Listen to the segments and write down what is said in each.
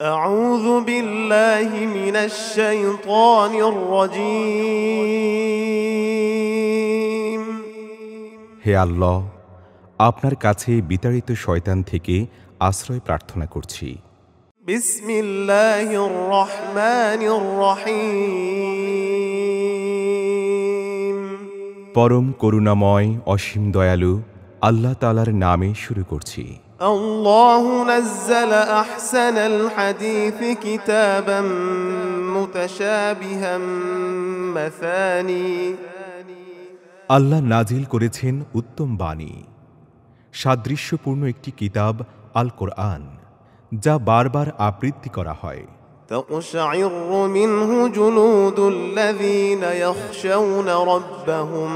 أعوذ بالله من الشيطان الرجيم হে আল্লাহ, আপনার কাছে বিতাড়িত শয়তান থেকে আশ্রয় প্রার্থনা করছি। بسم الله الرحمن الرحيم পরম করুণাময় অসীম দয়ালু আল্লাহ তাআলার নামে শুরু করছি। الله نزل أحسن الحديث كتابا متشابها مثاني আল্লাহ নাজিল করেছেন উত্তম বাণী, সাদৃশ্যপূর্ণ একটি কিতাব আল কোরআন, যা বারবার আবৃত্তি করা হয়। تقشعر منه جلود الذين يخشون ربهم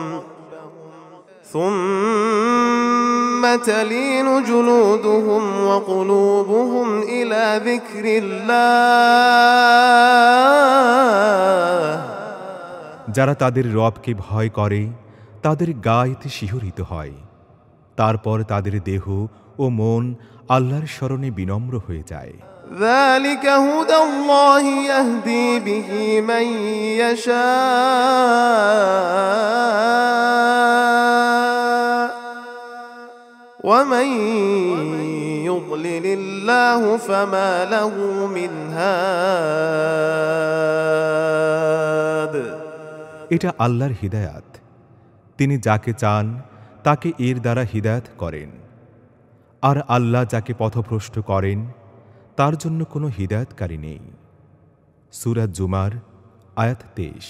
ثم تلين جلودهم وقلوبهم إلى ذكر الله যারা তাদের রবকে ভয় করে তাদের গায়েতে শিহরিত হয়, তারপর তাদের দেহ ও মন আল্লাহর স্মরণে বিনম্র হয়ে যায়। ذلك هدى الله يهدي به من يشاء ومن يضلل الله فما له من هاد এটা আল্লাহর হিদায়াত, তিনি যাকে চান তাকে এর দ্বারা হিদায়াত করেন, আর আল্লাহ যাকে পথভ্রষ্ট করেন তার জন্য কোনো হিদায়াতকারী নেই। সূরা জুমার আয়াত 23।